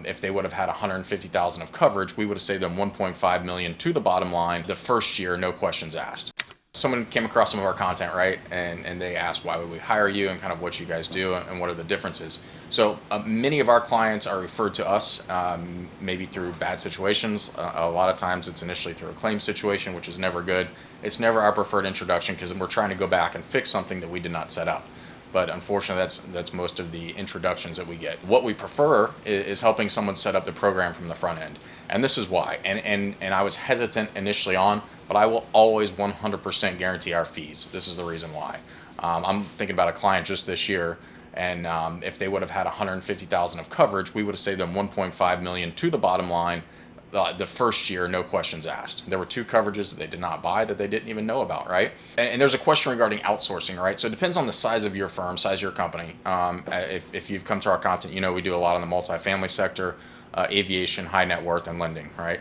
If they would have had 150,000 of coverage, we would have saved them 1.5 million to the bottom line the first year, no questions asked. Someone came across some of our content, right? And they asked, why would we hire you and kind of what you guys do and what are the differences? So many of our clients are referred to us, maybe through bad situations. A lot of times it's initially through a claim situation, which is never good. It's never our preferred introduction because we're trying to go back and fix something that we did not set up. But unfortunately, that's most of the introductions that we get. What we prefer is helping someone set up the program from the front end. And this is why. And I was hesitant initially on, but I will always 100% guarantee our fees. This is the reason why. I'm thinking about a client just this year, and if they would have had 150,000 of coverage, we would have saved them 1.5 million to the bottom line the first year, no questions asked. There were 2 coverages that they did not buy that they didn't even know about, right? And there's a question regarding outsourcing, right? So it depends on the size of your firm, size of your company. If you've come to our content, you know we do a lot in the multifamily sector, aviation, high net worth, and lending, right?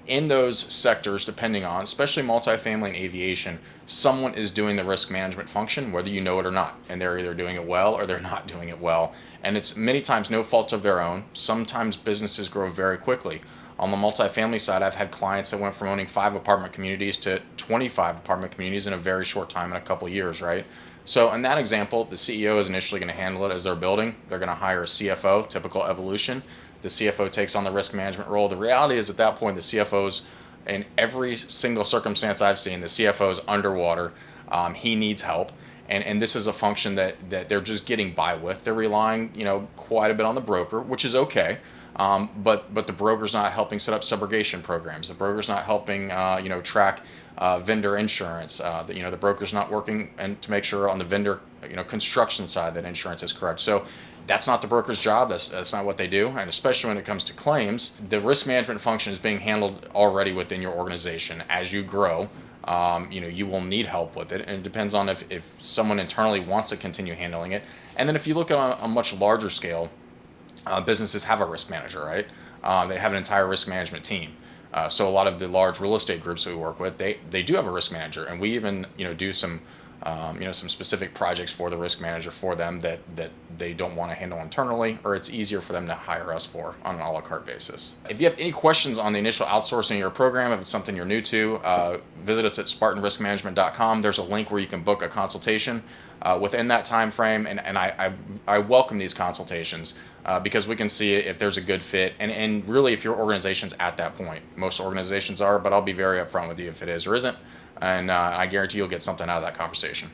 In those sectors, depending on, especially multifamily and aviation, someone is doing the risk management function, whether you know it or not. And they're either doing it well or they're not doing it well. And it's many times no fault of their own. Sometimes businesses grow very quickly. On the multifamily side, I've had clients that went from owning 5 apartment communities to 25 apartment communities in a very short time, in a couple of years, right? So in that example, the CEO is initially going to handle it as they're building. They're going to hire a CFO, typical evolution. The CFO takes on the risk management role. The reality is at that point, the CFO's, in every single circumstance I've seen, the CFO is underwater. He needs help. And this is a function that they're just getting by with. They're relying, quite a bit on the broker, which is okay. But the broker's not helping set up subrogation programs. The broker's not helping, track vendor insurance. The broker's not working and to make sure on the vendor, construction side that insurance is correct. So that's not the broker's job. That's not what they do. And especially when it comes to claims, the risk management function is being handled already within your organization. As you grow, you will need help with it. And it depends on if someone internally wants to continue handling it. And then if you look at a much larger scale, businesses have a risk manager, right? They have an entire risk management team. So a lot of the large real estate groups that we work with, they do have a risk manager, and we even do some specific projects for the risk manager for them that they don't want to handle internally, or it's easier for them to hire us for on an a la carte basis. If you have any questions on the initial outsourcing of your program, if it's something you're new to, visit us at spartanriskmanagement.com. There's a link where you can book a consultation within that time frame, and I welcome these consultations because we can see if there's a good fit, and really if your organization's at that point. Most organizations are, but I'll be very upfront with you if it is or isn't, and I guarantee you'll get something out of that conversation.